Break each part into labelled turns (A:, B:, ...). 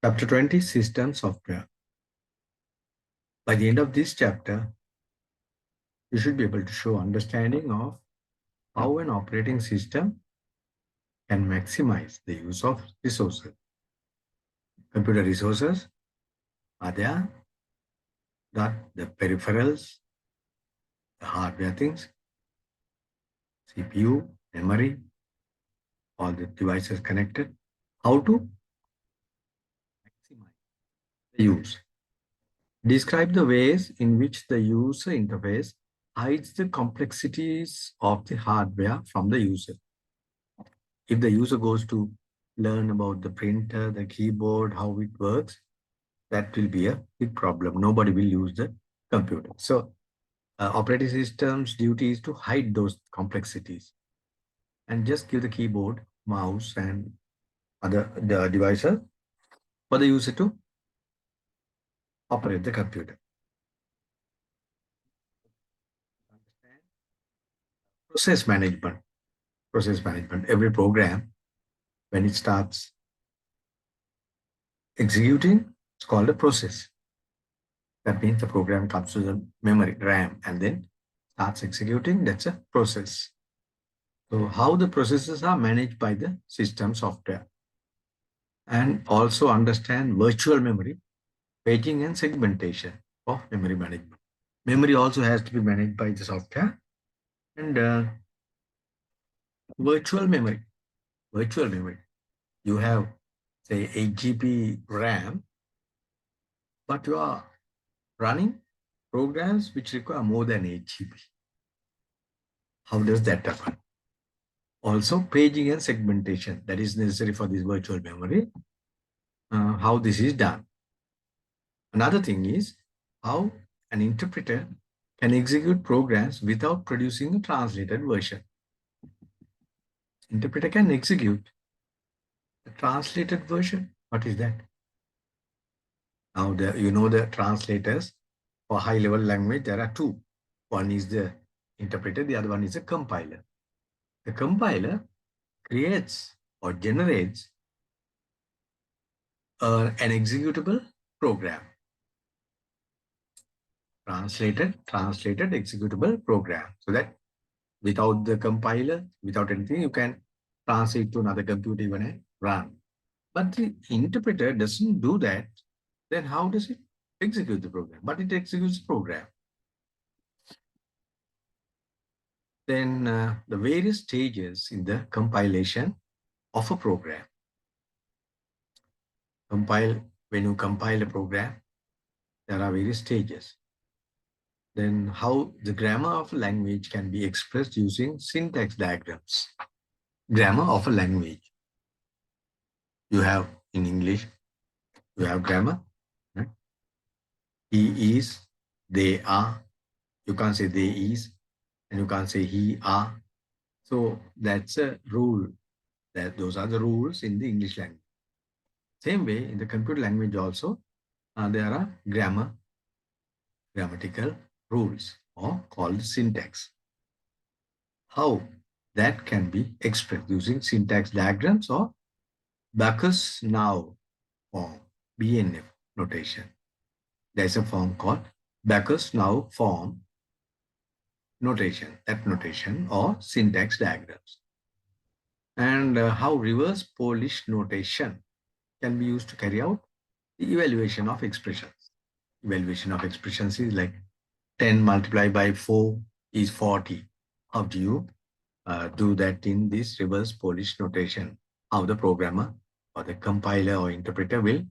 A: Chapter 20, System Software. By the end of this chapter, you should be able to show understanding of how an operating system can maximize the use of resources. Computer resources are there, that the peripherals, the hardware things, CPU, memory, all the devices connected. How to maximize the use. Describe the ways in which the user interface hides the complexities of the hardware from the user. If the user goes to learn about the printer, the keyboard, how it works, that will be a big problem. Nobody will use the computer. So operating system's duty is to hide those complexities and just give the keyboard, mouse, and other the devices for the user to operate the computer. Process management. Process management. Every program, when it starts executing, it's called a process. That means the program comes to the memory, RAM, and then starts executing. That's a process. So how the processes are managed by the system software. And also understand virtual memory, paging and segmentation of memory management. Memory also has to be managed by the software. And virtual memory. Virtual memory. You have, say, 8 GB RAM, but you are running programs which require more than 8 GB. How does that happen? Also, paging and segmentation that is necessary for this virtual memory. How this is done. Another thing is how an interpreter can execute programs without producing a translated version. Interpreter can execute a translated version. What is that? Now, you know the translators for high-level language, there are two. One is the interpreter, the other one is a compiler. The compiler creates or generates an executable program. Translated executable program. So that without the compiler, without anything, you can translate to another computer even and run. But the interpreter doesn't do that. Then how does it execute the program? But it executes the program. Then the various stages in the compilation of a program. When you compile a program, there are various stages. Then how the grammar of a language can be expressed using syntax diagrams. Grammar of a language. You have in English, you have grammar. Right? He is, they are. You can't say they is, and you can't say he are. So that's a rule. Those are the rules in the English language. Same way in the computer language also, there are grammatical rules or called syntax. How that can be expressed using syntax diagrams or Backus-Naur form, BNF notation. There's a form called Backus-Naur form notation, that notation or syntax diagrams. And how reverse Polish notation can be used to carry out the evaluation of expressions. Evaluation of expressions is like 10 multiplied by 4 is 40. How do you do that in this reverse Polish notation? How the programmer or the compiler or interpreter will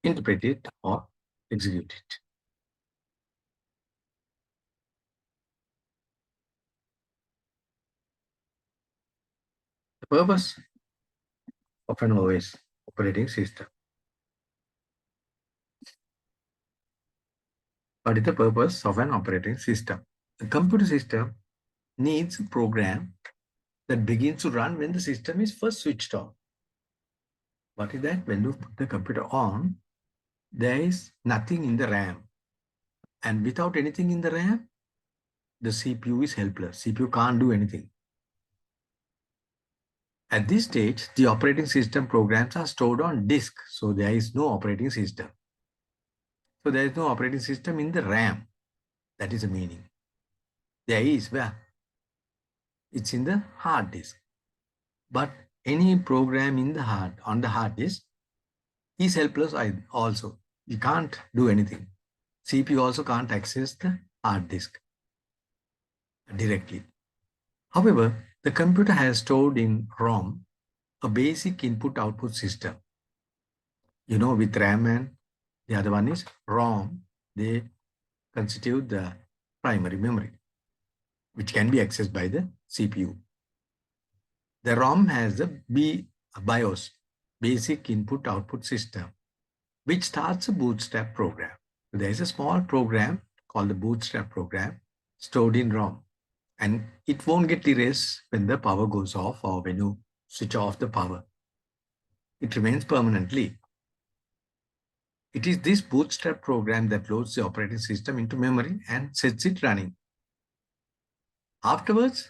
A: interpret it or execute it. The purpose of an OS, operating system. What is the purpose of an operating system? The computer system needs a program that begins to run when the system is first switched on. What is that? When you put the computer on, there is nothing in the RAM. And without anything in the RAM, the CPU is helpless. CPU can't do anything. At this stage, the operating system programs are stored on disk, so there is no operating system. So there is no operating system in the RAM. That is the meaning. There is where? It's in the hard disk. But any program in the on the hard disk is helpless also. You can't do anything. CPU also can't access the hard disk directly. However, the computer has stored in ROM a basic input-output system. With RAM and the other one is ROM, they constitute the primary memory, which can be accessed by the CPU. The ROM has the BIOS, basic input-output system, which starts a bootstrap program. There is a small program called the bootstrap program stored in ROM, and it won't get erased when the power goes off or when you switch off the power. It remains permanently. It is this bootstrap program that loads the operating system into memory and sets it running. Afterwards,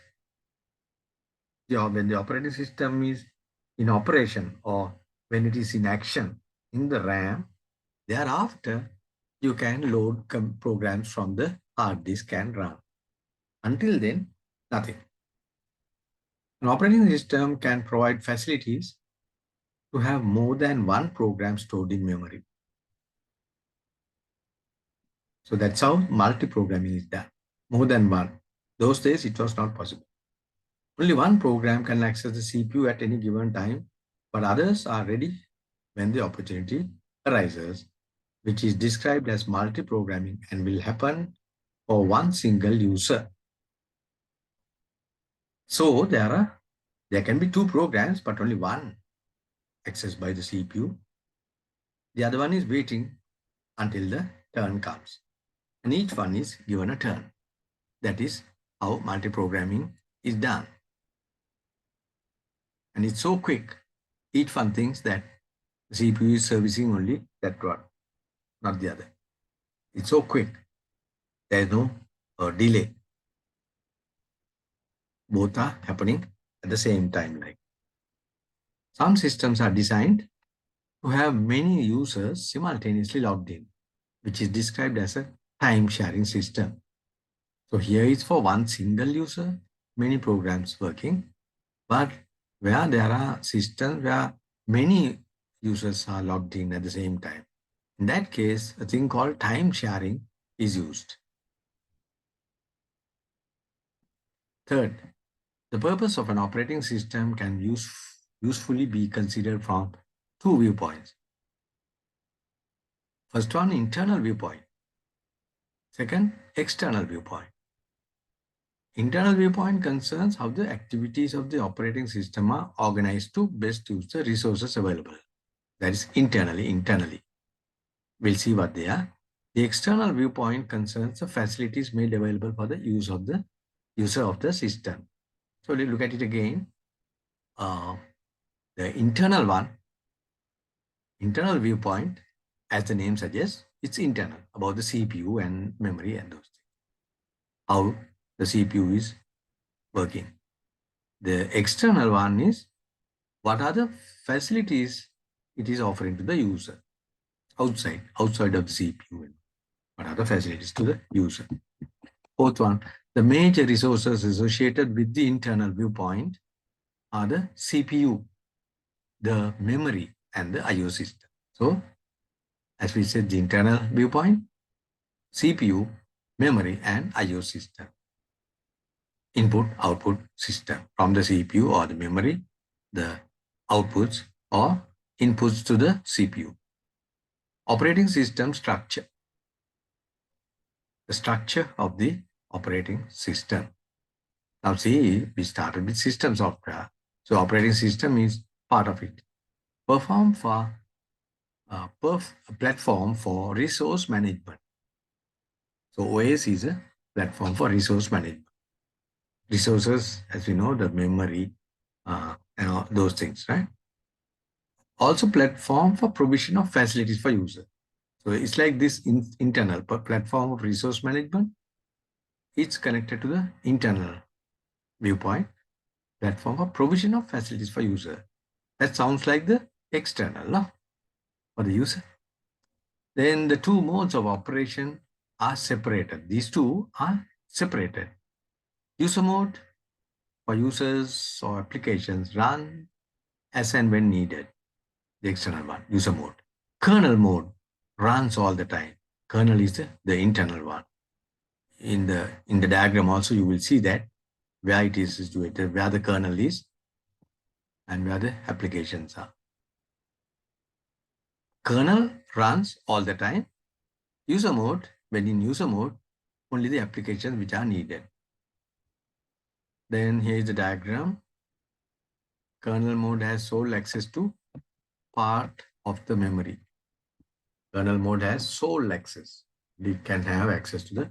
A: when the operating system is in operation or when it is in action in the RAM, thereafter you can load programs from the hard disk and run. Until then, nothing. An operating system can provide facilities to have more than one program stored in memory. So that's how multi-programming is done. More than one. Those days, it was not possible. Only one program can access the CPU at any given time, but others are ready when the opportunity arises, which is described as multi-programming and will happen for one single user. So there can be two programs, but only one accessed by the CPU. The other one is waiting until the turn comes. And each one is given a turn. That is how multi-programming is done. And it's so quick. Each one thinks that the CPU is servicing only that one, not the other. It's so quick. There is no delay. Both are happening at the same time. Like some systems are designed to have many users simultaneously logged in, which is described as a time-sharing system. So here is for one single user, many programs working, but where there are systems where many users are logged in at the same time. In that case, a thing called time sharing is used. Third, the purpose of an operating system can usefully be considered from two viewpoints. First one, internal viewpoint. Second, external viewpoint. Internal viewpoint concerns how the activities of the operating system are organized to best use the resources available. That is internally. We'll see what they are. The external viewpoint concerns the facilities made available for the use of the user of the system. So let's look at it again. The internal viewpoint, as the name suggests, it's internal, about the CPU and memory and those things. How the CPU is working. The external one is what are the facilities it is offering to the user outside of the CPU. What are the facilities to the user? Fourth one, the major resources associated with the internal viewpoint are the CPU, the memory, and the IO system. So, as we said, the internal viewpoint, CPU, memory, and IO system. Input-output system from the CPU or the memory, the outputs or inputs to the CPU. Operating system structure. The structure of the operating system. Now see, we started with system software. So operating system is part of it. Platform for resource management. So OS is a platform for resource management. Resources, as we know, the memory, and those things, right? Also platform for provision of facilities for user. So it's like this internal platform of resource management. It's connected to the internal viewpoint. Platform for provision of facilities for user. That sounds like the external, no? For the user. Then the two modes of operation are separated. These two are separated. User mode for users or applications run as and when needed. The external one, user mode. Kernel mode runs all the time. Kernel is the internal one. In the diagram also you will see that where it is situated, where the kernel is and where the applications are. Kernel runs all the time. User mode, when in user mode, only the applications which are needed. Then here is the diagram. Kernel mode has sole access to part of the memory. Kernel mode has sole access. It can have access to the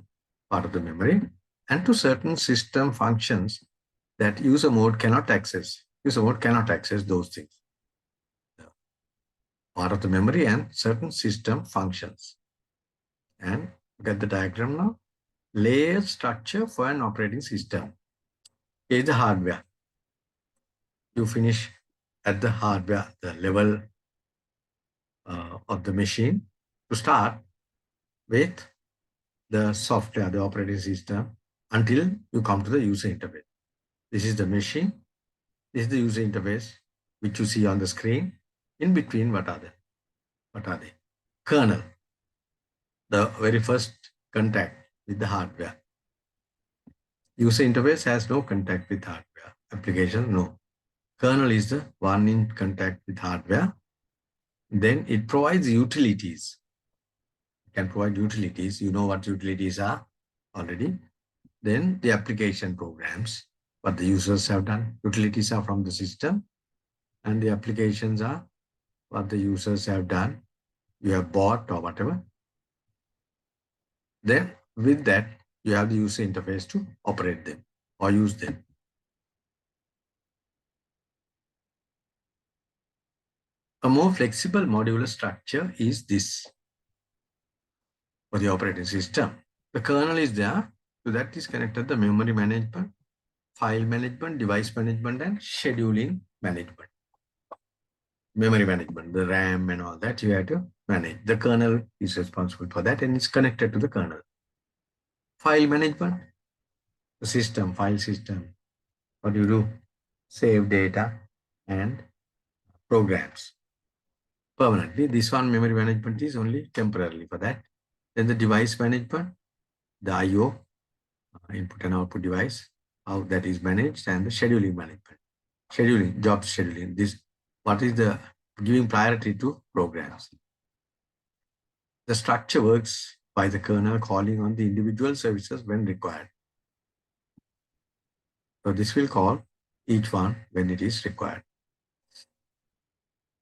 A: part of the memory and to certain system functions that user mode cannot access. User mode cannot access those things. Part of the memory and certain system functions. And look at the diagram now. Layer structure for an operating system. Here is the hardware. You finish at the hardware, the level of the machine to start with the software, the operating system, until you come to the user interface. This is the machine. This is the user interface, which you see on the screen. In between, what are they? What are they? Kernel, the very first contact with the hardware. User interface has no contact with hardware. Application, no. Kernel is the one in contact with hardware. Then it provides utilities. It can provide utilities. You know what utilities are already. Then the application programs, what the users have done. Utilities are from the system and the applications are what the users have done. You have bought or whatever. Then with that, you have the user interface to operate them or use them. A more flexible modular structure is this for the operating system. The kernel is there. To that is connected the memory management, file management, device management, and scheduling management. Memory management, the RAM and all that you have to manage. The kernel is responsible for that and it's connected to the kernel. File management, the system, file system. What do you do? Save data and programs permanently. This one, memory management, is only temporarily for that. Then the device management, the I/O, input and output device, how that is managed, and the scheduling management. Scheduling, job scheduling. This, what is the giving priority to programs. The structure works by the kernel calling on the individual services when required. So this will call each one when it is required.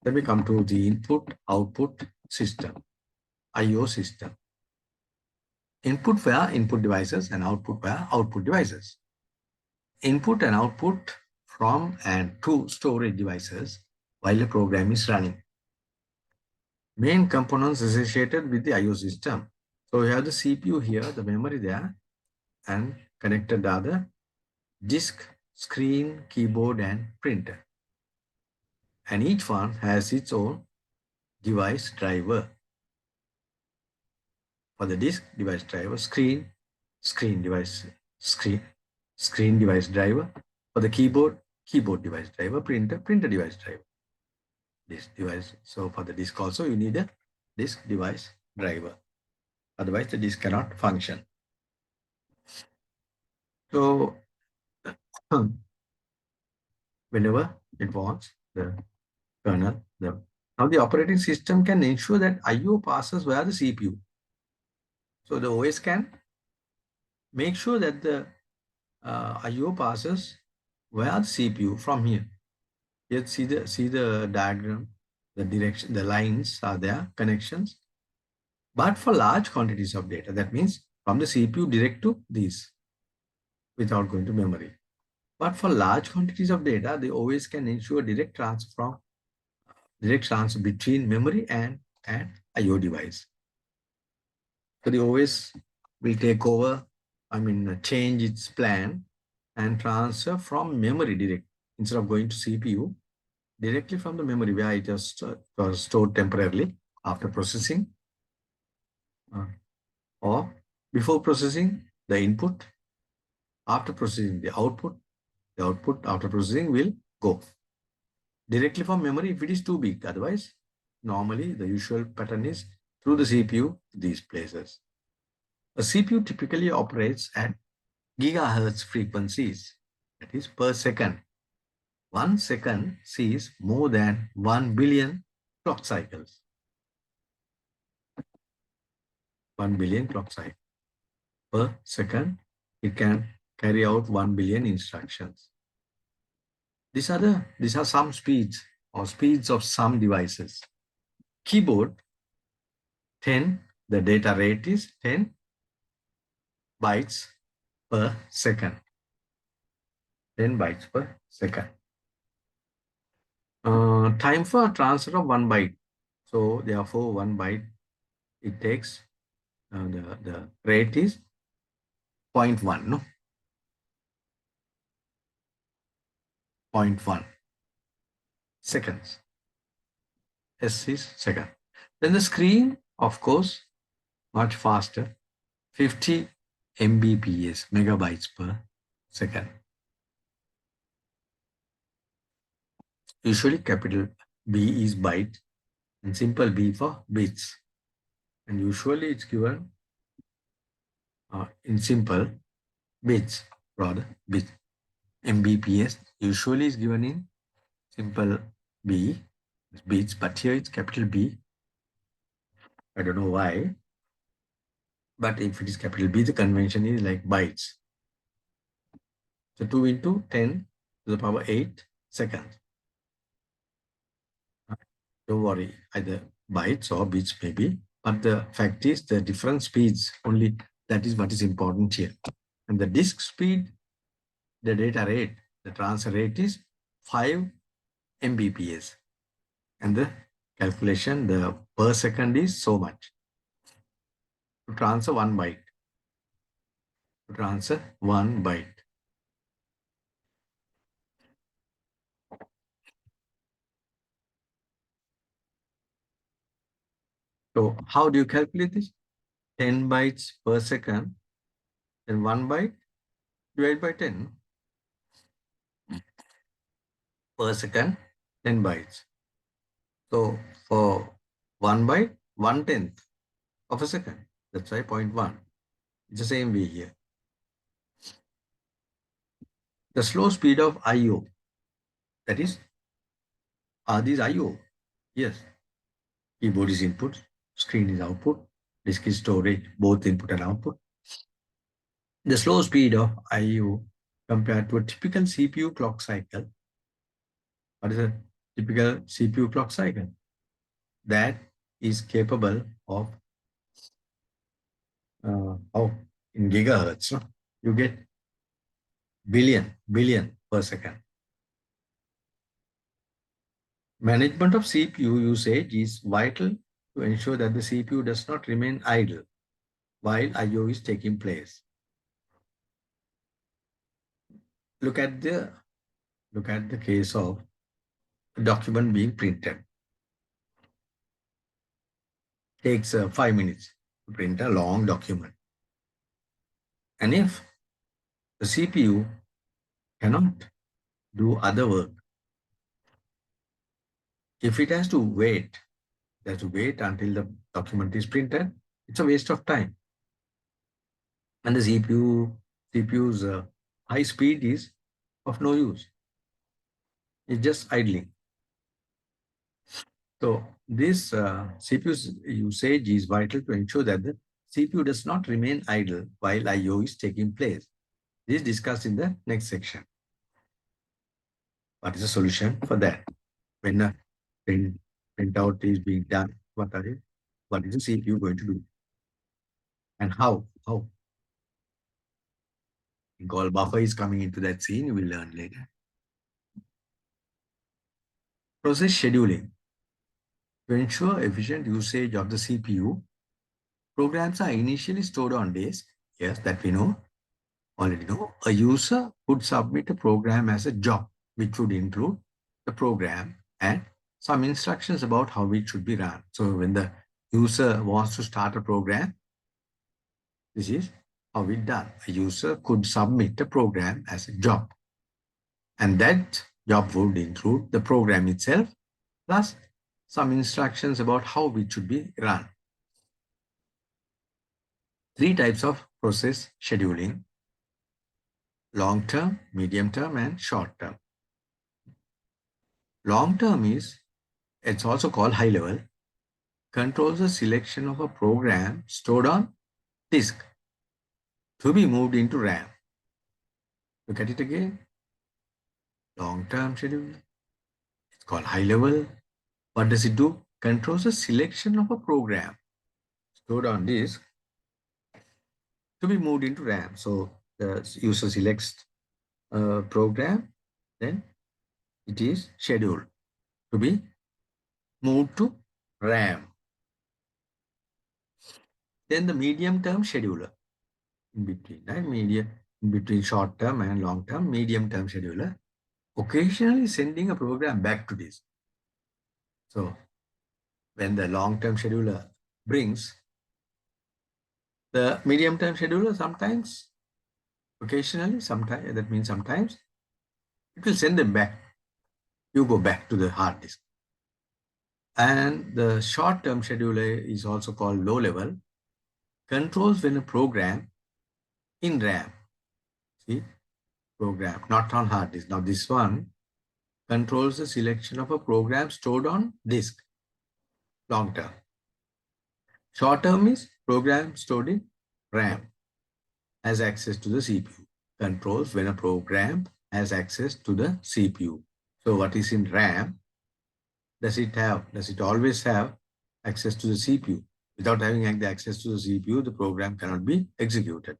A: Then we come to the input-output system, I/O system. Input were input devices and output were output devices. Input and output from and to storage devices while the program is running. Main components associated with the I/O system. So we have the CPU here, the memory there, and connected are the disk, screen, keyboard, and printer. And each one has its own device driver. For the disk, device driver, screen device driver. For the keyboard device driver, printer device driver. This device. So for the disk also you need a disk device driver. Otherwise the disk cannot function. So whenever it wants, the kernel, now the operating system can ensure that I/O passes via the CPU. So the OS can make sure that the I/O passes via the CPU from here. Here see the diagram, the direction, the lines are there, connections. But for large quantities of data, that means from the CPU direct to these without going to memory. But for large quantities of data, the OS can ensure direct transfer between memory and an I/O device. So the OS will take over, change its plan and transfer from memory direct instead of going to CPU, directly from the memory where it was stored temporarily after processing, uh, or before processing the input, after processing the output after processing will go directly from memory if it is too big. Otherwise, normally the usual pattern is through the CPU, these places. A CPU typically operates at gigahertz frequencies, that is per second. 1 second sees more than 1 billion clock cycles. 1 billion clock cycles per second. It can carry out 1 billion instructions. These are some speeds or speeds of some devices. Keyboard 10, the data rate is 10 bytes per second. 10 bytes per second. Time for transfer of 1 byte. So therefore 1 byte it takes, the rate is 0.1, no? 0.1 seconds. S is second. Then the screen, of course, much faster, 50 Mbps, megabytes per second. Usually capital B is byte and simple B for bits. And usually it's given in simple bits, rather bits. Mbps usually is given in simple B, bits, but here it's capital B. I don't know why. But if it is capital B, the convention is like bytes. So 2 into 10 to the power 8 seconds. Don't worry, either bytes or bits maybe. But the fact is the different speeds, only that is what is important here. And the disk speed, the data rate, the transfer rate is 5 Mbps. And the calculation, the per second is so much. To transfer 1 byte. To transfer 1 byte. So how do you calculate this? 10 bytes per second, then 1 byte divided by 10 per second, 10 bytes. So for 1 byte, 1/10 of a second. That's why 0.1. It's the same way here. The slow speed of I/O, that is, are these I/O? Yes. Keyboard is input, screen is output, disk is storage, both input and output. The slow speed of I/O compared to a typical CPU clock cycle. What is a typical CPU clock cycle? That is capable of, in gigahertz, no? You get billion per second. Management of CPU usage is vital to ensure that the CPU does not remain idle while I/O is taking place. Look at the case of a document being printed. Takes 5 minutes to print a long document. And if the CPU cannot do other work, if it has to wait until the document is printed, it's a waste of time. And the CPU's high speed is of no use. It's just idling. So this CPU's usage is vital to ensure that the CPU does not remain idle while I/O is taking place. This is discussed in the next section. What is the solution for that? When a printout is being done, what is the CPU going to do? And how? Call buffer is coming into that scene, you will learn later. Process scheduling. To ensure efficient usage of the CPU, programs are initially stored on disk. Yes, that we already know. A user could submit a program as a job which would include the program and some instructions about how it should be run. So when the user wants to start a program, this is how it done. A user could submit a program as a job, and that job would include the program itself plus some instructions about how it should be run. Three types of process scheduling: long term, medium term, and short term. Long term is, it's also called high level, controls the selection of a program stored on disk to be moved into RAM. Look at it again. Long term schedule, it's called high level. What does it do? Controls the selection of a program stored on disk to be moved into RAM. So the user selects a program, then it is scheduled to be moved to RAM. Then the medium term scheduler in between, right? In between short term and long term, medium term scheduler, occasionally sending a program back to disk. So when the long term scheduler brings the medium term scheduler, sometimes, occasionally, sometimes, that means sometimes, it will send them back. You go back to the hard disk. And the short term scheduler is also called low level, controls when a program in RAM, see, program, not on hard disk. Now this one controls the selection of a program stored on disk, long term. Short term is program stored in RAM, has access to the CPU. Controls when a program has access to the CPU. So what is in RAM? Does it always have access to the CPU? Without having the access to the CPU, the program cannot be executed.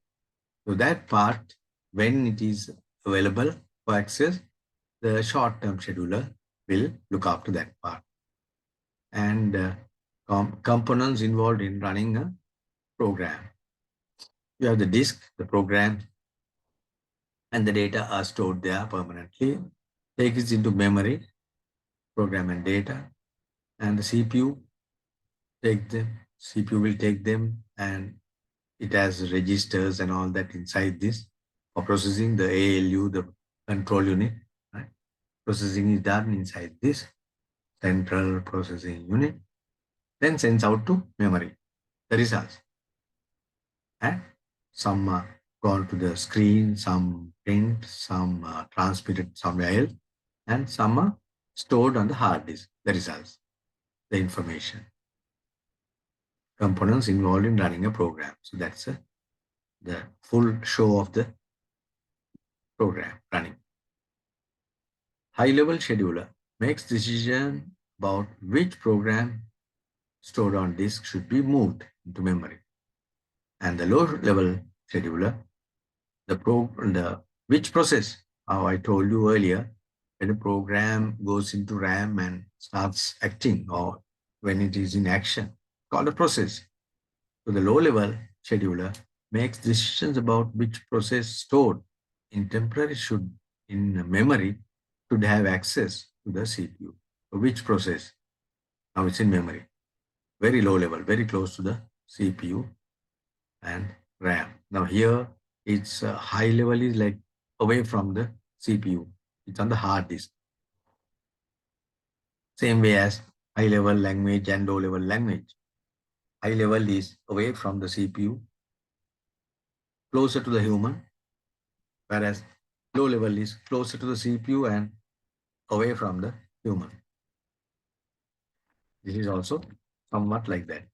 A: So that part, when it is available for access, the short-term scheduler will look after that part. And components involved in running a program. You have the disk, the program, and the data are stored there permanently. Take it into memory, program and data, and the CPU take them. CPU will take them, and it has registers and all that inside this for processing. The ALU, the control unit, right? Processing is done inside this central processing unit, then sends out to memory the results. And some gone to the screen, some print, some transmitted somewhere else, and some are stored on the hard disk, the results, the information. Components involved in running a program. So that's the full show of the program running. High-level scheduler makes decision about which program stored on disk should be moved into memory. And the low-level scheduler, which process, how I told you earlier, when a program goes into RAM and starts acting, or when it is in action, called a process. So the low-level scheduler makes decisions about which process stored in memory should have access to the CPU. So which process? Now it's in memory. Very low level, very close to the CPU and RAM. Now here it's high level is like away from the CPU. It's on the hard disk. Same way as high level language and low level language. High level is away from the CPU, closer to the human, whereas low level is closer to the CPU and away from the human. This is also somewhat like that.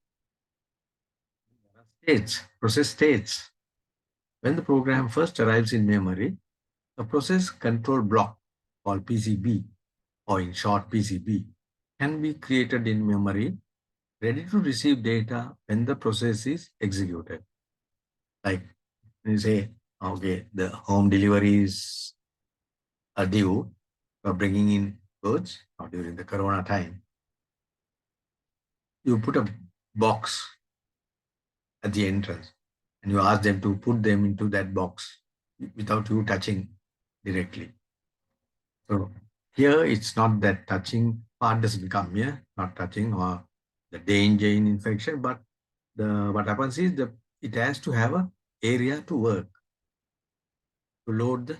A: States, process states. When the program first arrives in memory, a process control block called PCB, or in short PCB, can be created in memory, ready to receive data when the process is executed. Like you say, okay, the home deliveries are due for bringing in goods during the Corona time. You put a box at the entrance and you ask them to put them into that box without you touching directly. So here it's not that touching part doesn't come here, not touching or the danger in infection, but the what happens is it has to have a area to work to load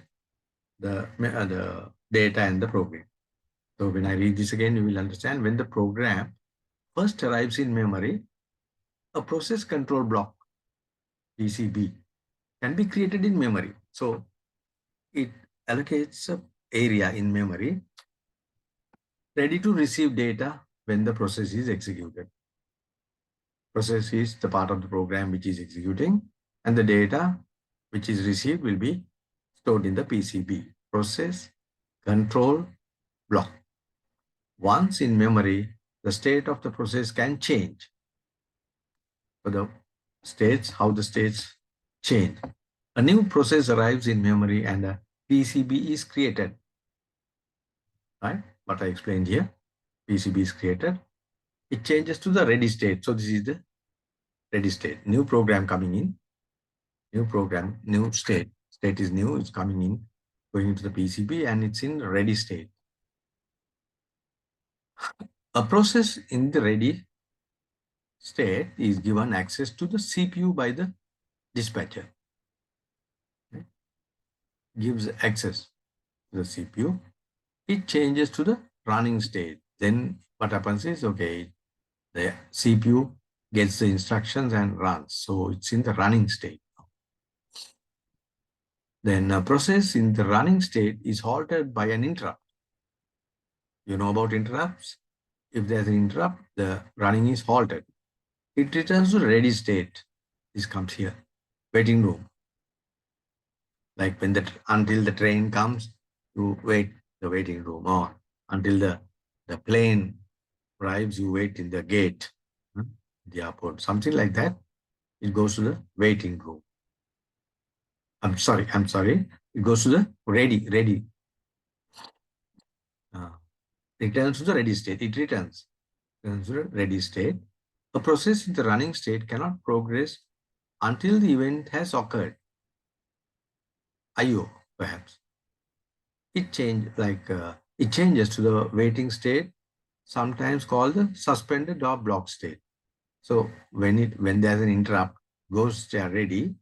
A: the data and the program. So when I read this again, you will understand when the program first arrives in memory, a process control block PCB can be created in memory. So it allocates a area in memory ready to receive data when the process is executed. Process is the part of the program which is executing, and the data which is received will be stored in the PCB, process control block. Once in memory, the state of the process can change. So the states, how the states change. A new process arrives in memory and a PCB is created. Right? What I explained here. PCB is created. It changes to the ready state. So this is the ready state. New program coming in. New program, new state. State is new, it's coming in, going into the PCB and it's in ready state. A process in the ready state is given access to the CPU by the dispatcher. Okay? Gives access to the CPU. It changes to the running state. Then what happens is, okay, the CPU gets the instructions and runs. So it's in the running state. Then a process in the running state is halted by an interrupt. You know about interrupts? If there's an interrupt, the running is halted. It returns to ready state. This comes here. Waiting room. Like when until the train comes, you wait the waiting room, or until the plane arrives, you wait in the gate, the airport, something like that. It goes to the waiting room. I'm sorry. It goes to the ready. Uh, returns to the ready state. It returns to the ready state. A process in the running state cannot progress until the event has occurred. IO, perhaps. It changes to the waiting state, sometimes called the suspended or blocked state. So when there's an interrupt, goes ready,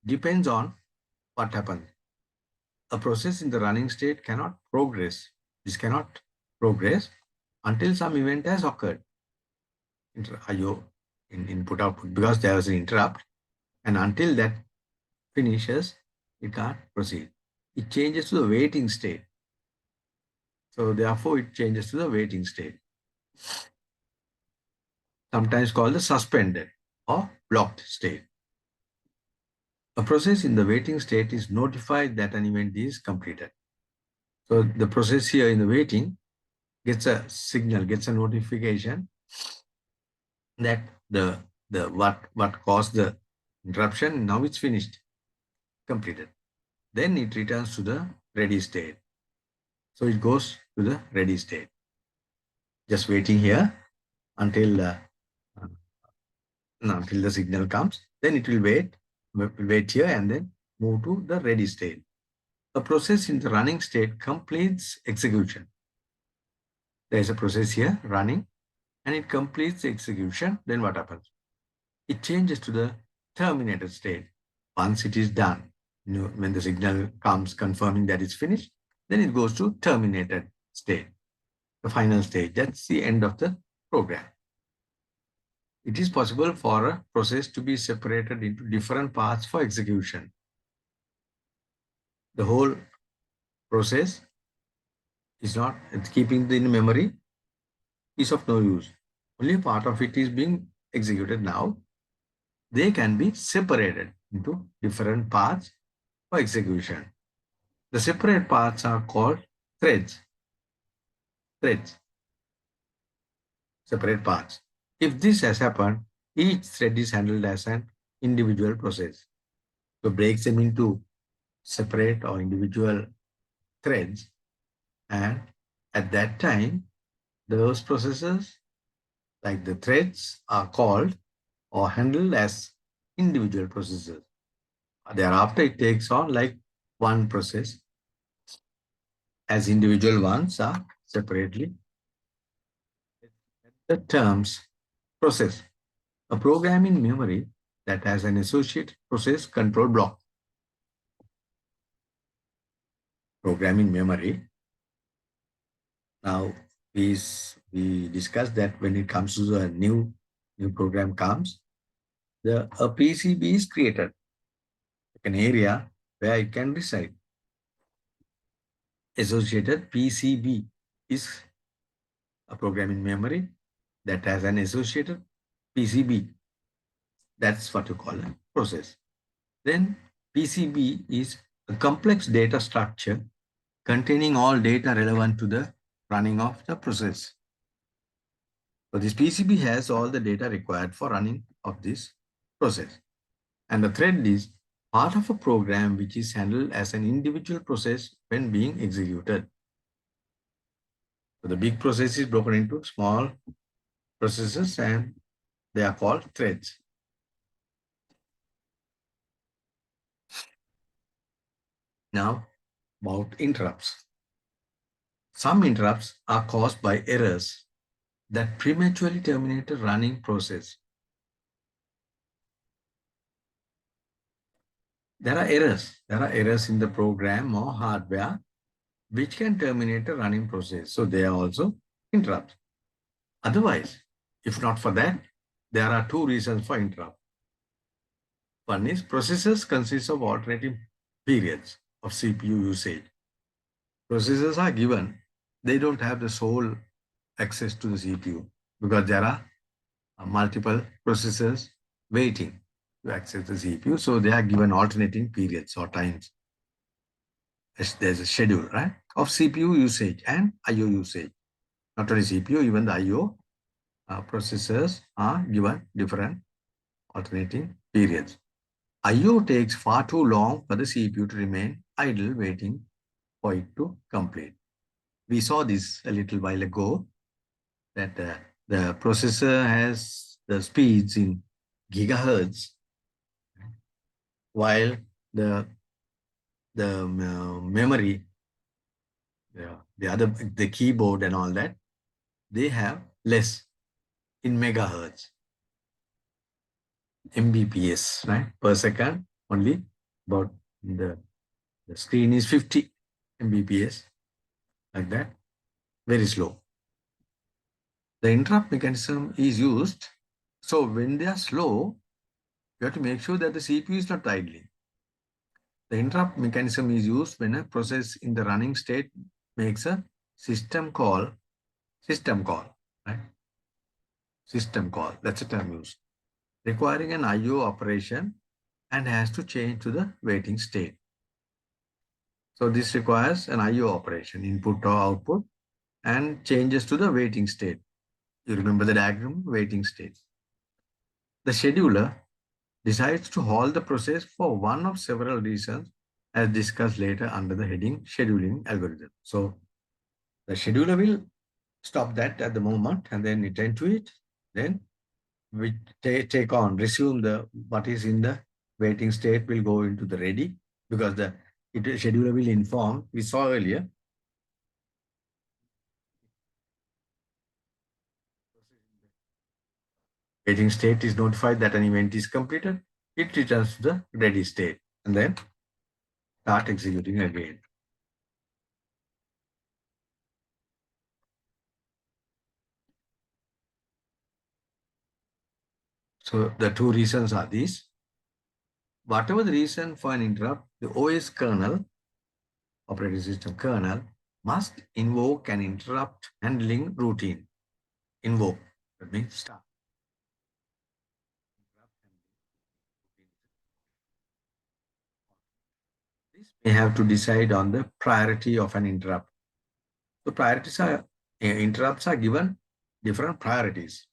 A: depends on what happens. A process in the running state cannot progress. This cannot progress until some event has occurred. IO in input output, because there was an interrupt, and until that finishes, it can't proceed. It changes to the waiting state. So therefore, it changes to the waiting state, sometimes called the suspended or blocked state. A process in the waiting state is notified that an event is completed. So the process here in the waiting gets a signal, gets a notification that the what caused the interruption, now it's finished, completed. Then it returns to the ready state. So it goes to the ready state. Just waiting here until until the signal comes. Then it will wait here and then move to the ready state. A process in the running state completes execution. There is a process here running and it completes the execution. Then what happens? It changes to the terminated state. Once it is done, when the signal comes confirming that it's finished, then it goes to terminated state, the final stage. That's the end of the program. It is possible for a process to be separated into different parts for execution. The whole process is not keeping in memory is of no use. Only part of it is being executed now. They can be separated into different parts for execution. The separate parts are called threads. Threads, separate parts. If this has happened, each thread is handled as an individual process. So breaks them into separate or individual threads, and at that time, those processes, like the threads, are called or handled as individual processes. Thereafter, it takes on like one process. as individual ones are separately. The terms process, a program in memory that has an associated process control block. Program in memory. Now, we discussed that when it comes to the new program comes, the a PCB is created, like an area where it can reside. Associated PCB is a program in memory that has an associated PCB. That's what you call a process. Then PCB is a complex data structure containing all data relevant to the running of the process. So this PCB has all the data required for running of this process. And the thread is part of a program which is handled as an individual process when being executed. So the big process is broken into small processes and they are called threads. Now, about interrupts. Some interrupts are caused by errors that prematurely terminate a running process. There are errors. There are errors in the program or hardware which can terminate a running process. So they are also interrupts. Otherwise, if not for that, there are two reasons for interrupt. One is processors consist of alternating periods of CPU usage. Processors are given, they don't have the sole access to the CPU because there are multiple processors waiting to access the CPU. So they are given alternating periods or times. There's a schedule, right, of CPU usage and IO usage. Not only CPU, even the IO processors are given different alternating periods. IO takes far too long for the CPU to remain idle waiting for it to complete. We saw this a little while ago that the processor has the speeds in gigahertz while the memory, the other the keyboard and all that, they have less in megahertz, Mbps, right, per second. Only about the screen is 50 Mbps, like that, very slow. The interrupt mechanism is used. So when they are slow, you have to make sure that the CPU is not idling. The interrupt mechanism is used when a process in the running state makes a system call, right? System call, that's a term used, requiring an IO operation and has to change to the waiting state. So this requires an IO operation, input or output, and changes to the waiting state. You remember the diagram, waiting state. The scheduler decides to halt the process for one of several reasons as discussed later under the heading scheduling algorithm. So the scheduler will stop that at the moment and then attend to it. Then we take on, resume the what is in the waiting state will go into the ready because the scheduler will inform, we saw earlier, waiting state is notified that an event is completed. It returns to the ready state and then start executing again. So the two reasons are these. Whatever the reason for an interrupt, the OS kernel, operating system kernel, must invoke an interrupt handling routine. Invoke, that means start. This may have to decide on the priority of an interrupt. So priorities are, interrupts are given different priorities.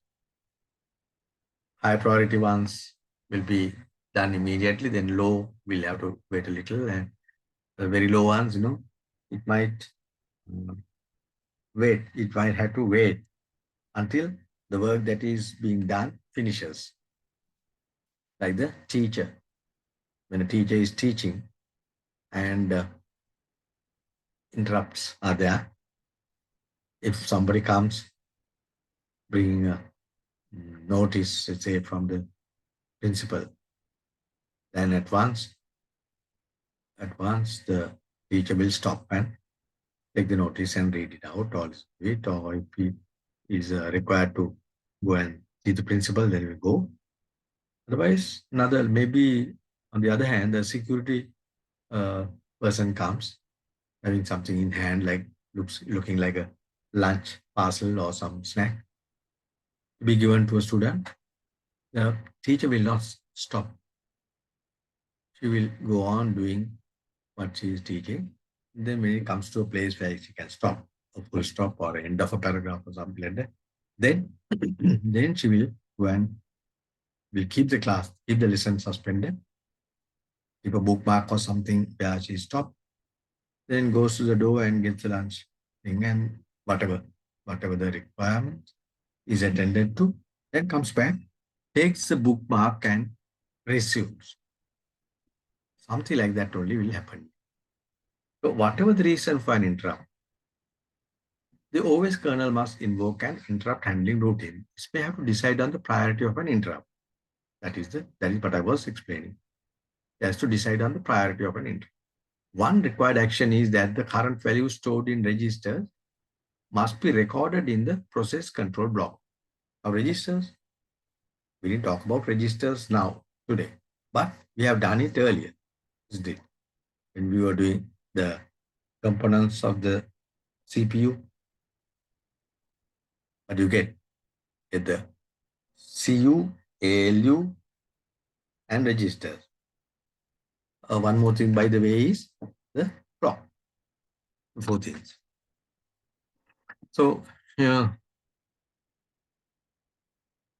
A: High priority ones will be done immediately, then low will have to wait a little, and the very low ones, it might wait. It might have to wait until the work that is being done finishes. Like the teacher, when a teacher is teaching and interrupts are there. If somebody comes bringing a notice, let's say from the principal, then at once the teacher will stop and take the notice and read it out, or it, or if he is required to go and see the principal, then he will go. Otherwise, another maybe on the other hand, the security uh, person comes having something in hand, like looking like a lunch parcel or some snack to be given to a student. The teacher will not stop. She will go on doing what she is teaching. Then when it comes to a place where she can stop, a full stop or end of a paragraph or something like that, then then she will go and will keep the class, keep the lesson suspended, keep a bookmark or something where she stopped, then goes to the door and gets the lunch thing and whatever the requirement is attended to, then comes back, takes the bookmark and resumes. Something like that only will happen. So whatever the reason for an interrupt, the OS kernel must invoke an interrupt handling routine. This may have to decide on the priority of an interrupt. That is what I was explaining. It has to decide on the priority of an interrupt. One required action is that the current value stored in registers must be recorded in the process control block. Now registers, we didn't talk about registers now today, but we have done it earlier. When we were doing the components of the CPU, what do you get the CU, ALU, and registers. One more thing, by the way, is the clock. Four things. So here,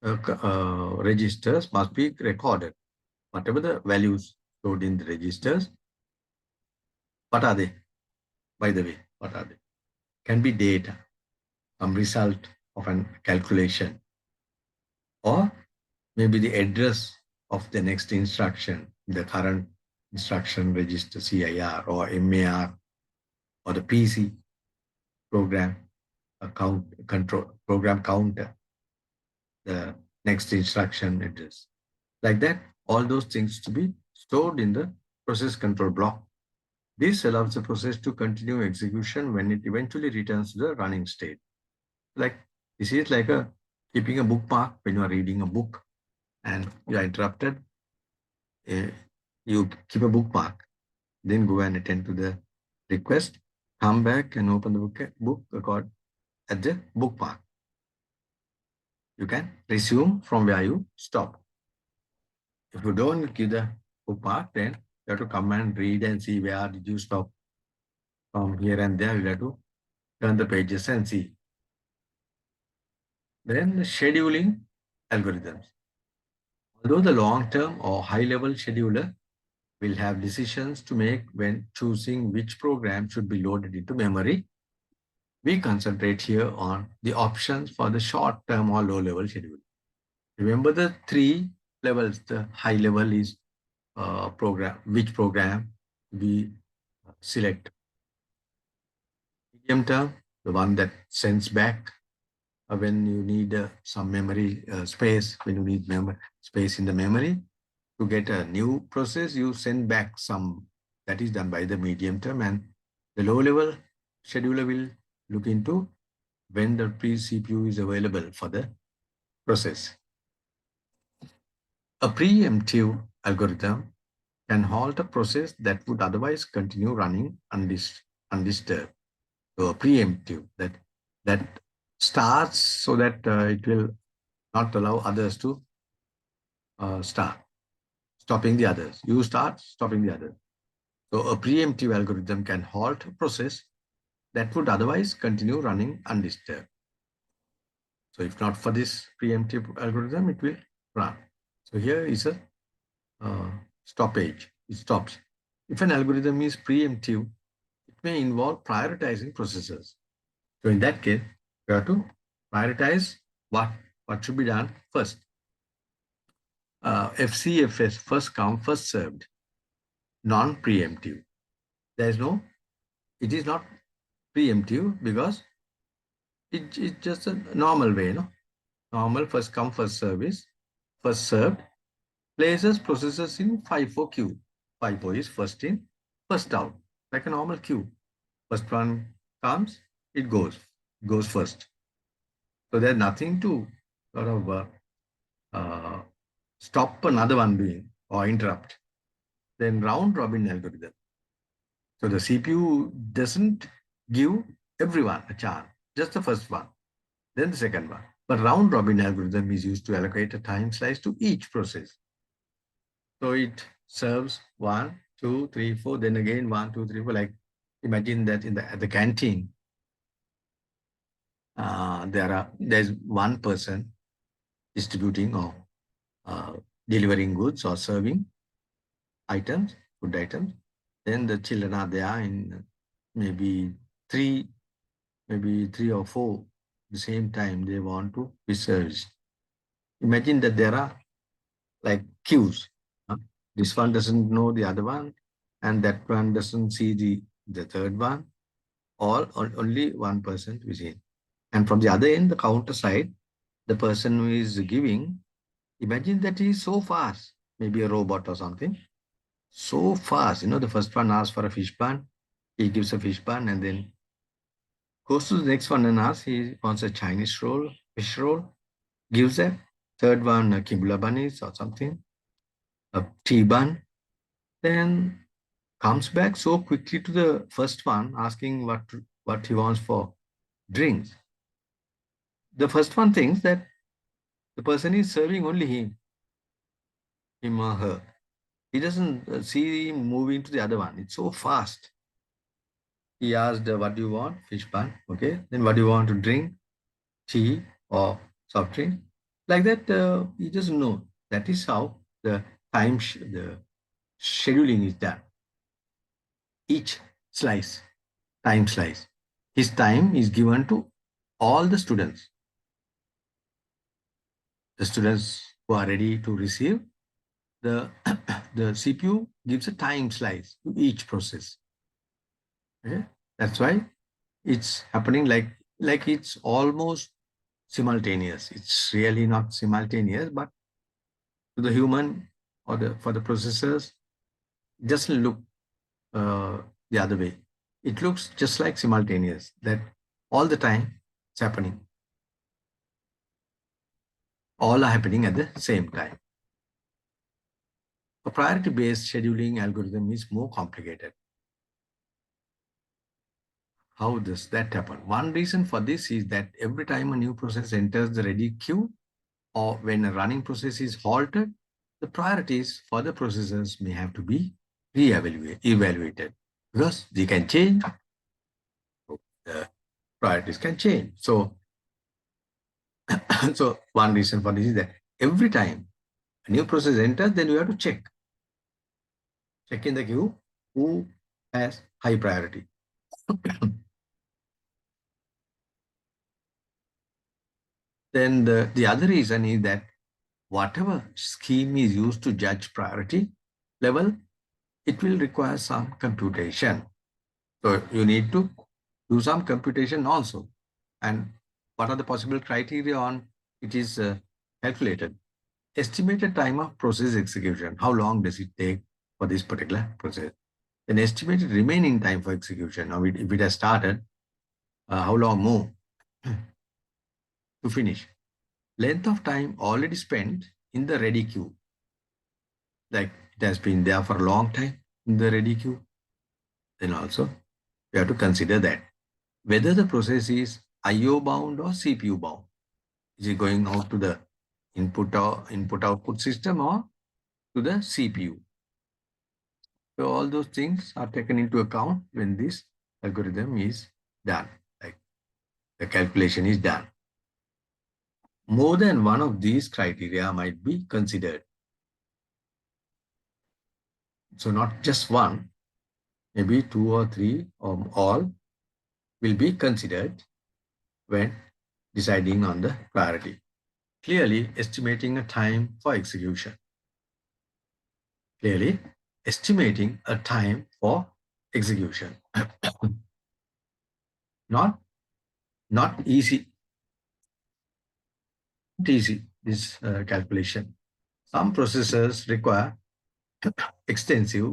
A: registers must be recorded. Whatever the values stored in the registers, what are they? By the way, what are they? Can be data, some result of a calculation, or maybe the address of the next instruction, the current instruction register CIR or MAR, or the PC program account control program counter, the next instruction address. Like that, all those things to be stored in the process control block. This allows the process to continue execution when it eventually returns to the running state. Like this is like a keeping a bookmark when you are reading a book and you are interrupted. You keep a bookmark, then go and attend to the request, come back and open the book record at the bookmark. You can resume from where you stop. If you don't give the bookmark, then you have to come and read and see where did you stop. From here and there, you have to turn the pages and see. Then the scheduling algorithms. Although the long-term or high-level scheduler will have decisions to make when choosing which program should be loaded into memory, we concentrate here on the options for the short-term or low-level schedule. Remember the three levels. The high level is which program we select. Medium term, the one that sends back when you need some memory space, when you need space in the memory. To get a new process, you send back some. That is done by the medium term, and the low level scheduler will look into when the CPU is available for the process. A preemptive algorithm can halt a process that would otherwise continue running undisturbed. So a preemptive that starts so that it will not allow others to start, stopping the others. You start, stopping the others. So a preemptive algorithm can halt a process that would otherwise continue running undisturbed. So if not for this preemptive algorithm, it will run. So here is a stoppage. It stops. If an algorithm is preemptive, it may involve prioritizing processes. So in that case, you have to prioritize what should be done first. FCFS, first come, first served, non-preemptive. There is no, it is not preemptive because it's just a normal way, no? Normal first come, first service, first served, places processes in FIFO queue. FIFO is first in, first out, like a normal queue. First one comes, it goes first. So there's nothing to sort of uh, stop another one doing or interrupt. Then round robin algorithm. So the CPU doesn't give everyone a chance, just the first one, then the second one. But round robin algorithm is used to allocate a time slice to each process. So it serves one, two, three, four, then again one, two, three, four. Like imagine that in the at the canteen, there's one person distributing or uh, delivering goods or serving items, food items. Then the children are there in maybe three, maybe three or four the same time they want to be served. Imagine that there are like queues. huh? This one doesn't know the other one, and that one doesn't see the third one. Only one person is in. And from the other end, the counter side, the person who is giving, imagine that he is so fast, maybe a robot or something, so fast. The first one asks for a fish bun, he gives a fish bun, and then goes to the next one and asks he wants a Chinese roll, fish roll, gives that. Third one, a Kibula bunnies or something, a tea bun. Then comes back so quickly to the first one, asking what he wants for drinks. The first one thinks that the person is serving only him or her. He doesn't see him moving to the other one. It's so fast. He asked, what do you want? Fish bun. Okay. Then what do you want to drink? Tea or soft drink? Like that, he doesn't know. That is how the the scheduling is done. Each slice, time slice. His time is given to all the students. The students who are ready to receive, the, the CPU gives a time slice to each process. Okay? That's why it's happening like it's almost simultaneous. It's really not simultaneous, but to the human or for the processors, it doesn't look uh, the other way. It looks just like simultaneous, that all the time it's happening. All are happening at the same time. A priority-based scheduling algorithm is more complicated. How does that happen? One reason for this is that every time a new process enters the ready queue or when a running process is halted, the priorities for the processes may have to be evaluated because they can change. The priorities can change. So, so one reason for this is that every time a new process enters, then you have to check in the queue who has high priority. Then the other reason is that whatever scheme is used to judge priority level, it will require some computation. So you need to do some computation also. And what are the possible criteria on it is calculated? Estimated time of process execution. How long does it take for this particular process? Then estimated remaining time for execution. Now, if it has started, how long more to finish? Length of time already spent in the ready queue. Like it has been there for a long time in the ready queue. Then also you have to consider that whether the process is IO bound or CPU bound. Is it going out to the input output system or to the CPU? So all those things are taken into account when this algorithm is done, like the calculation is done. More than one of these criteria might be considered. So not just one, maybe two or three or all will be considered when deciding on the priority. Clearly estimating a time for execution. Clearly estimating a time for execution. Not not easy this calculation. Some processors require extensive,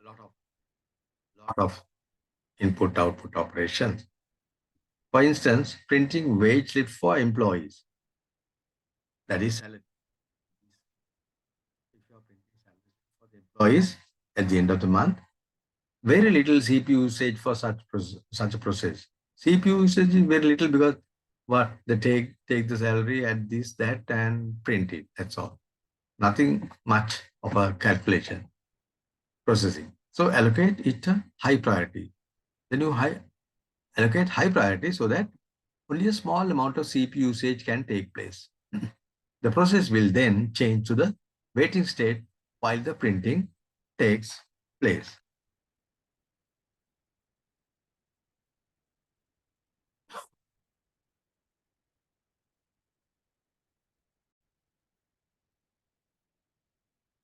A: a lot of input output operations. For instance, printing wage slip for employees. That is salary. If you are printing salary for the employees at the end of the month, very little CPU usage for such a process. CPU usage is very little because what they take the salary at this that and print it. That's all. Nothing much of a calculation processing. So allocate it a high priority. Then you allocate high priority so that only a small amount of CPU usage can take place. The process will then change to the waiting state while the printing takes place.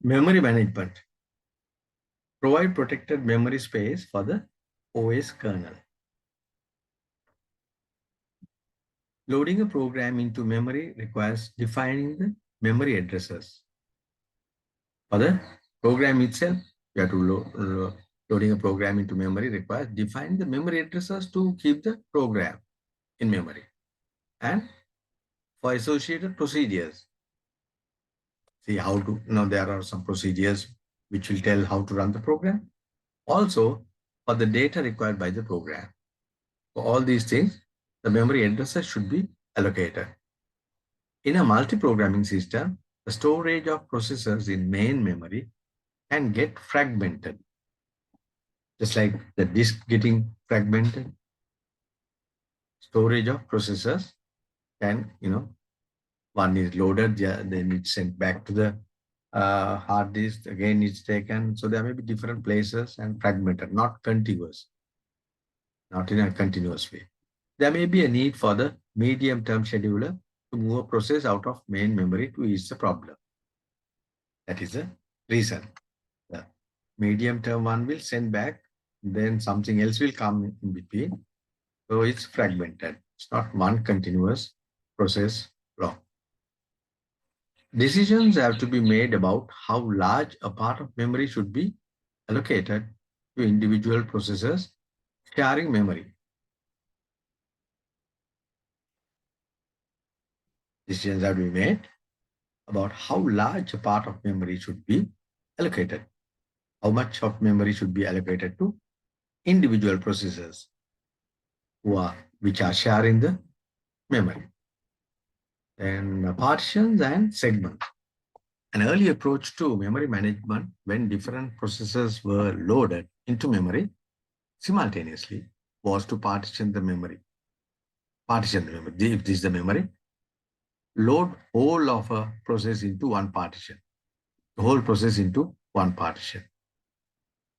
A: Memory management. Provide protected memory space for the OS kernel. Loading a program into memory requires defining the memory addresses. For the program itself, you have to loading a program into memory requires define the memory addresses to keep the program in memory. And for associated procedures, see how to, there are some procedures which will tell how to run the program. Also, for the data required by the program. For all these things, the memory addresses should be allocated. In a multi-programming system, the storage of processors in main memory can get fragmented. Just like the disk getting fragmented, storage of processors can, one is loaded, then it's sent back to the hard disk, again it's taken. So there may be different places and fragmented, not contiguous, not in a continuous way. There may be a need for the medium-term scheduler to move a process out of main memory to ease the problem. That is the reason. The medium-term one will send back, then something else will come in between. So it's fragmented. It's not one continuous process block. Decisions have to be made about how large a part of memory should be allocated to individual processors sharing memory. Decisions have to be made about how large a part of memory should be allocated. How much of memory should be allocated to individual processors which are sharing the memory. And partitions and segments. An early approach to memory management when different processors were loaded into memory simultaneously was to partition the memory. Partition the memory. If this is the memory, load whole of a process into one partition. The whole process into one partition.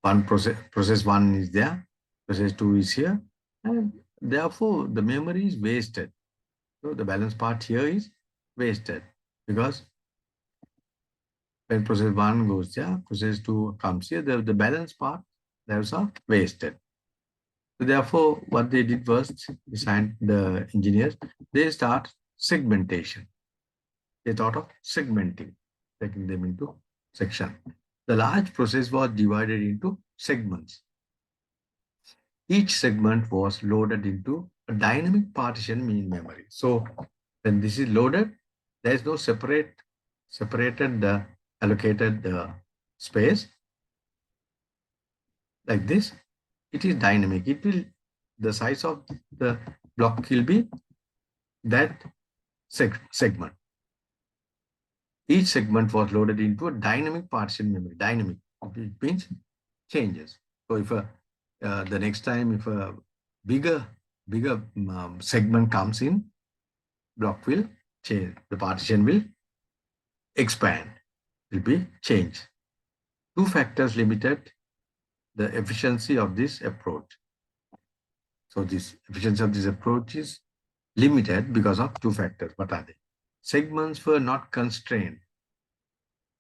A: One process one is there, process two is here, and therefore the memory is wasted. So the balance part here is wasted because when process one goes there, process two comes here, the balance part, those are wasted. So therefore, what they did was, the engineers, they start segmentation. They thought of segmenting, taking them into section. The large process was divided into segments. Each segment was loaded into a dynamic partition in memory. So when this is loaded, there is no separated allocated space like this. It is dynamic. The size of the block will be that segment. Each segment was loaded into a dynamic partition memory. Dynamic, it means changes. So if the next time if a bigger segment comes in, block will change. The partition will expand, will be changed. Two factors limited the efficiency of this approach. So this efficiency of this approach is limited because of two factors. What are they? Segments were not constrained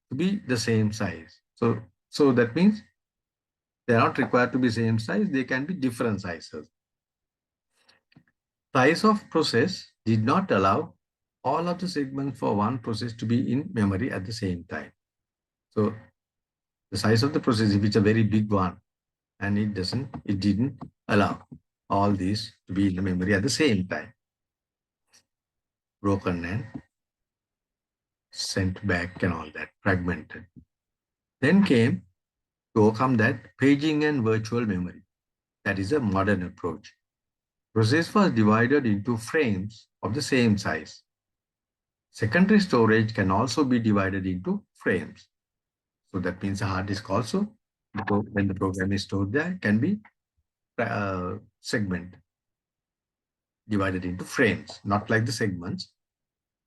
A: to be the same size. So that means They're not required to be same size. They can be different sizes. Size of process did not allow all of the segments for one process to be in memory at the same time. So the size of the process, if it's a very big one, and it didn't allow all these to be in the memory at the same time. Broken and sent back and all that, fragmented. Then came to overcome that paging and virtual memory. That is a modern approach. Process was divided into frames of the same size. Secondary storage can also be divided into frames. So that means a hard disk also, when the program is stored there, can be segment divided into frames, not like the segments,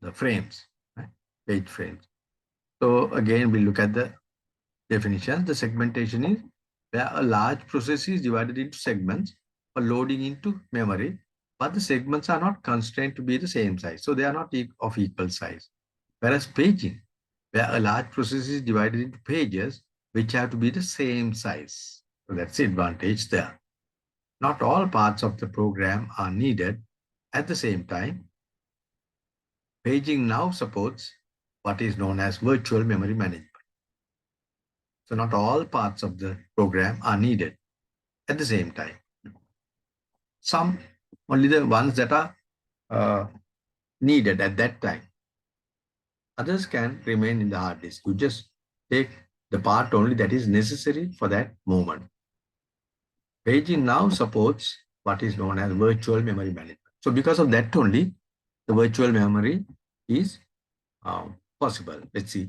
A: the frames, right? Page frames. So again, we look at the definition. The segmentation is where a large process is divided into segments for loading into memory, but the segments are not constrained to be the same size. So they are not of equal size. Whereas paging, where a large process is divided into pages, which have to be the same size. So that's the advantage there. Not all parts of the program are needed at the same time. Paging now supports what is known as virtual memory management. So not all parts of the program are needed at the same time. Some, only the ones that are uh, needed at that time. Others can remain in the hard disk. You just take the part only that is necessary for that moment. Paging now supports what is known as virtual memory management. So because of that only, the virtual memory is possible. Let's see.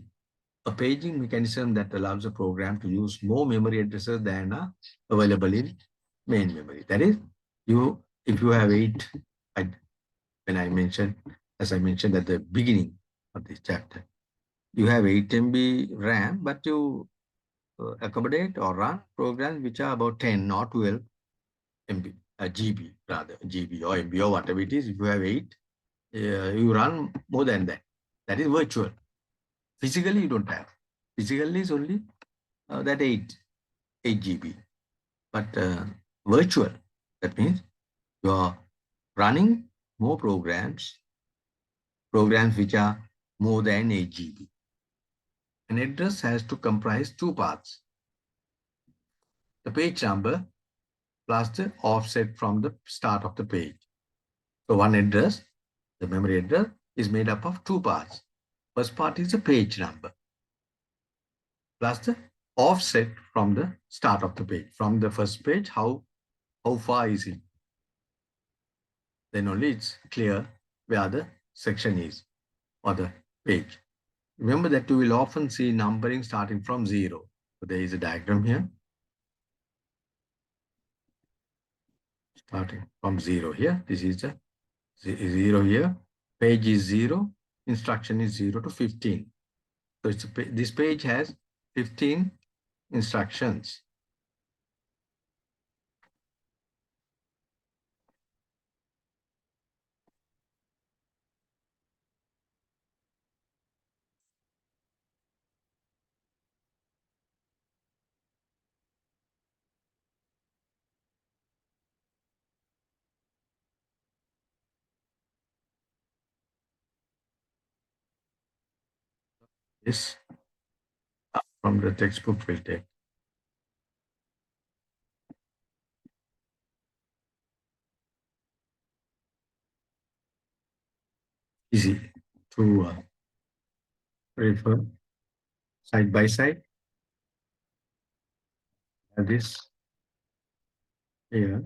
A: A paging mechanism that allows a program to use more memory addresses than are available in main memory. That is, if you have when I mentioned, as I mentioned at the beginning of this chapter, you have 8 MB RAM, but you accommodate or run programs which are about 10 or 12 MB, GB rather, GB or MB or whatever it is. If you have 8, you run more than that. That is virtual. Physically, you don't have. Physically is only that 8 GB. But virtual, that means you are running more programs which are more than 8 GB. An address has to comprise two parts: the page number plus the offset from the start of the page. So one address, the memory address, is made up of two parts. First part is the page number plus the offset from the start of the page. From the first page, how far is it? Then only it's clear where the section is or the page. Remember that you will often see numbering starting from 0. So there is a diagram here. Starting from 0 here. This is the 0 here. Page is 0. Instruction is 0 to 15. So this page has 15 instructions. This from the textbook will take. Easy to refer side by side. And this here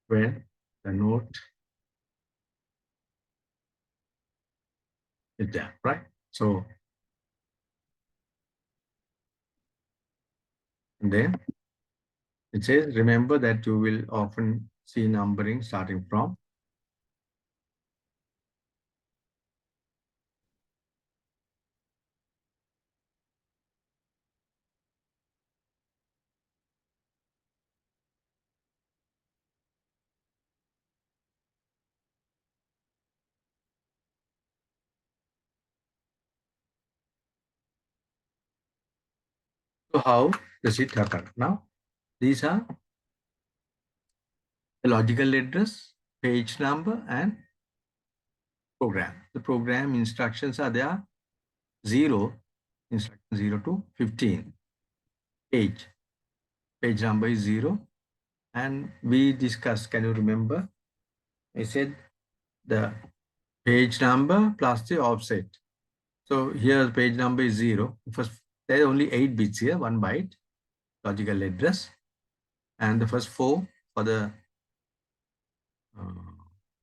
A: where the note is there, right? So, and then it says, remember that you will often see numbering starting from. So how does it happen? Now, these are the logical address, page number, and program. The program instructions are there 0, instruction 0 to 15. Page number is 0. And we discussed, can you remember? I said the page number plus the offset. So here page number is 0. First, there are only 8 bits here, 1 byte, logical address. And the first 4 for the uh,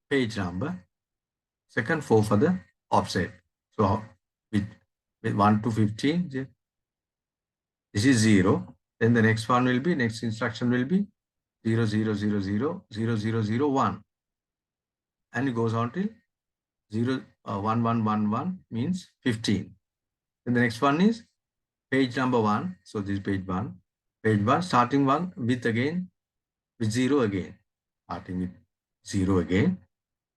A: page number. Second 4 for the offset. So with, with 1 to 15, this is 0. Then the next one will be, next instruction will be 0, 0, 0, 0, 0, 0, 0, 1. And it goes on till 0, 1, 1, 1, 1 means 15. Then the next one is page number 1. So this is page 1. Page 1, starting 1 with again, with 0 again. Starting with 0 again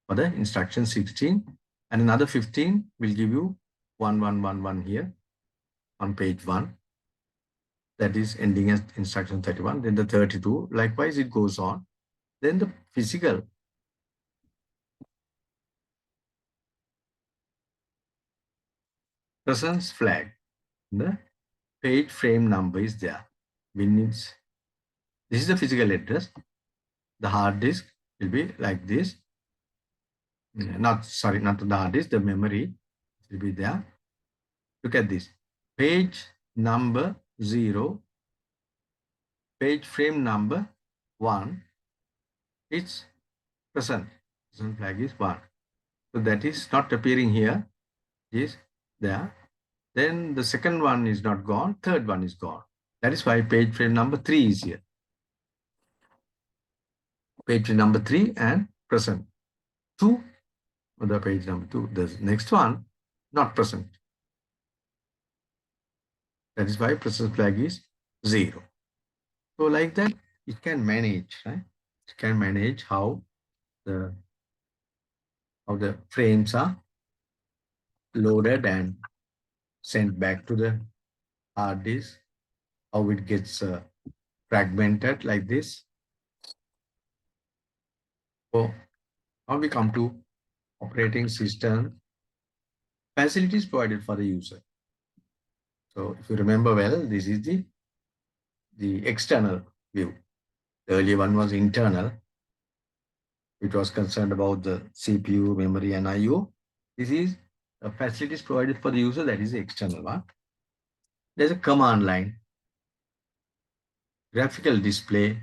A: for the instruction 16. And another 15 will give you 1, 1, 1, 1 here on page 1. That is ending as instruction 31. Then the 32. Likewise, it goes on. Then the physical presence flag. The page frame number is there. This is the physical address. The hard disk will be like this. Not the hard disk, the memory will be there. Look at this. Page number 0, page frame number 1, its present. Present flag is 1. So that is not appearing here, is there. Then the second one is not gone, third one is gone. That is why page frame number 3 is here. Page frame number 3 and present. 2, the page number 2. The next one, not present. That is why present flag is 0. So like that, it can manage, right? It can manage how the frames are loaded and sent back to the hard disk, how it gets fragmented like this. So now we come to operating system facilities provided for the user. So if you remember well, this is the external view. The earlier one was internal. It was concerned about the CPU, memory, and I/O. This is the facilities provided for the user. That is the external one. There's a command line, graphical display,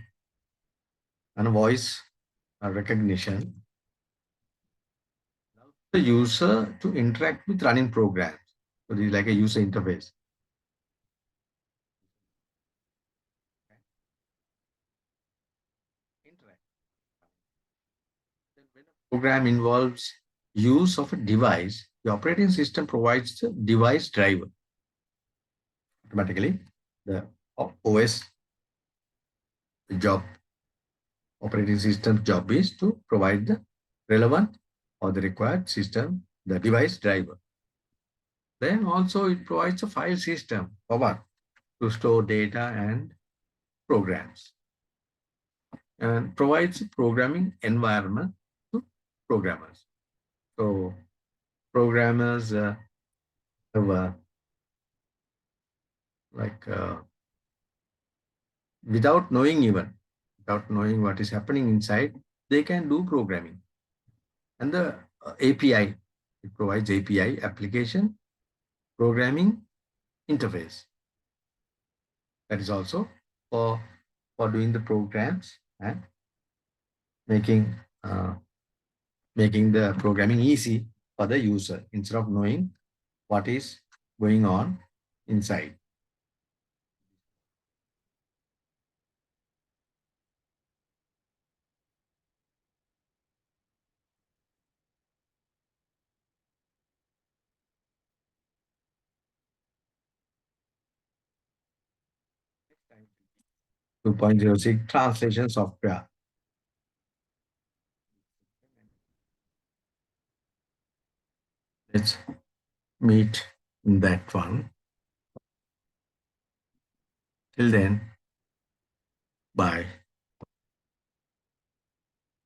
A: and a voice recognition. The user to interact with running programs. So this is like a user interface. Then when a program involves use of a device, the operating system provides the device driver. Automatically, the OS job, operating system job is to provide the relevant or the required system, the device driver. Then also it provides a file system for what? To store data and programs. And provides a programming environment to programmers. So programmers have like without knowing what is happening inside, they can do programming. And the API, it provides API, application programming interface. That is also for doing the programs and making the programming easy for the user instead of knowing what is going on inside. Next time, 2.06 translation software. Let's meet in that one. Till then, bye.